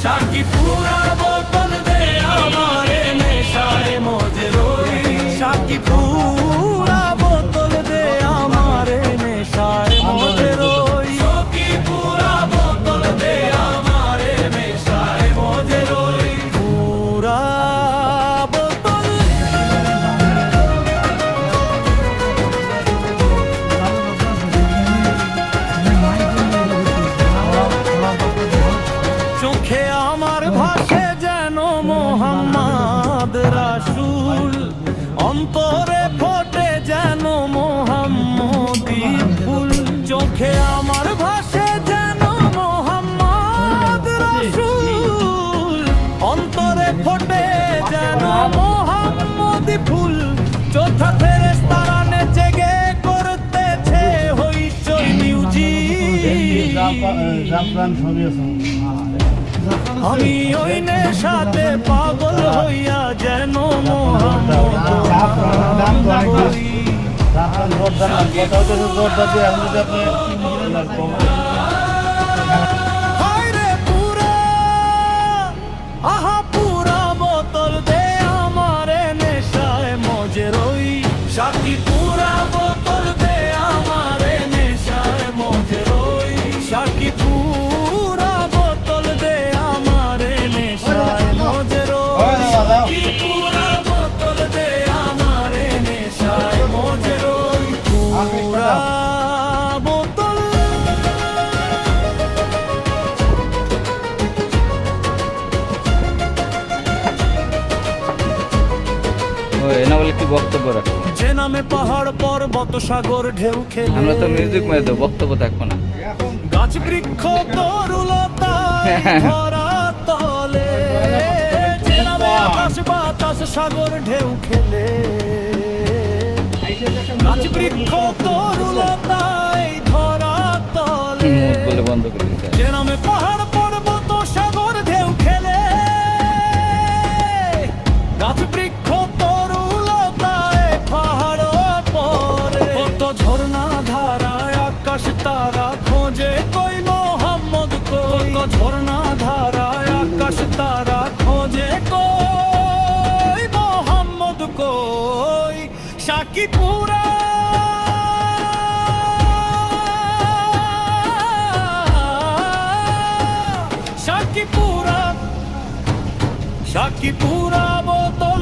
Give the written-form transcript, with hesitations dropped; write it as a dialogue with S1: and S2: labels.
S1: শাকি পুরা বোতল দে আমারে নেশায় মজে রই শাকি পুরা বোতল দে আমারে নেশায় মজে রই শাকি পুরা বোতল দে আমারে নেশায় মজে রই পুরা বোতল চোখে আমার ভাসে যেন মোহাম্মদ রাসূল অন্তরে ফোটে যেন মোহাম্মদী ফুল চোখে আমার ভাসে যেন মোহাম্মদ রাসূল অন্তরে ফোটে যেন মোহাম্মদী ফুল চোথা ফেরেশতারা নেচে গে করতেছে হইচই মিউজিক আমি ওই নেশাতে পাগল হইয়া যেন হায়রে পুরা আহা পুরা বোতল দে আমারে নেশায় মজে রই শাকি পুরা বোতল দে আমারে নেশায় মজে রই শাকি পুরা বোতল দে আমারে নেশায় মজে রই শাকি পুরা বোতল দে আমারে নেশায় মজে রই পুরা বোতল
S2: এনা বলে কি বক্তব্য রাখো?
S1: যে নামে পাহাড় পর্বত সাগর ঢেউ খেলে
S2: আমরা তো মিউজিক মেরে দেবো, বক্তব্য থাকবো না।
S1: গাছ বৃক্ষ তরুলতায় ধরা তলে যে নামে আকাশ বাতাস সাগর ঢেউ খেলে গাছ বৃক্ষ তরুলতায় ধরা তলে
S2: মুখ বলে বন্ধ করে দিতে
S1: যে নামে পাহাড় পর্বত সাগর ঢেউ খেলে গাছ বৃক্ষ তরুলতায় পাহাড় পরে কত ঝর্ণা ধারায় আকাশ তারা খোঁজে কই মোহাম্মদ কই কত ঝর্ণা ধারায় আকাশ তারা খোঁজে কই মোহাম্মদ কই শাকি পুরা শাকি পুরা বোতল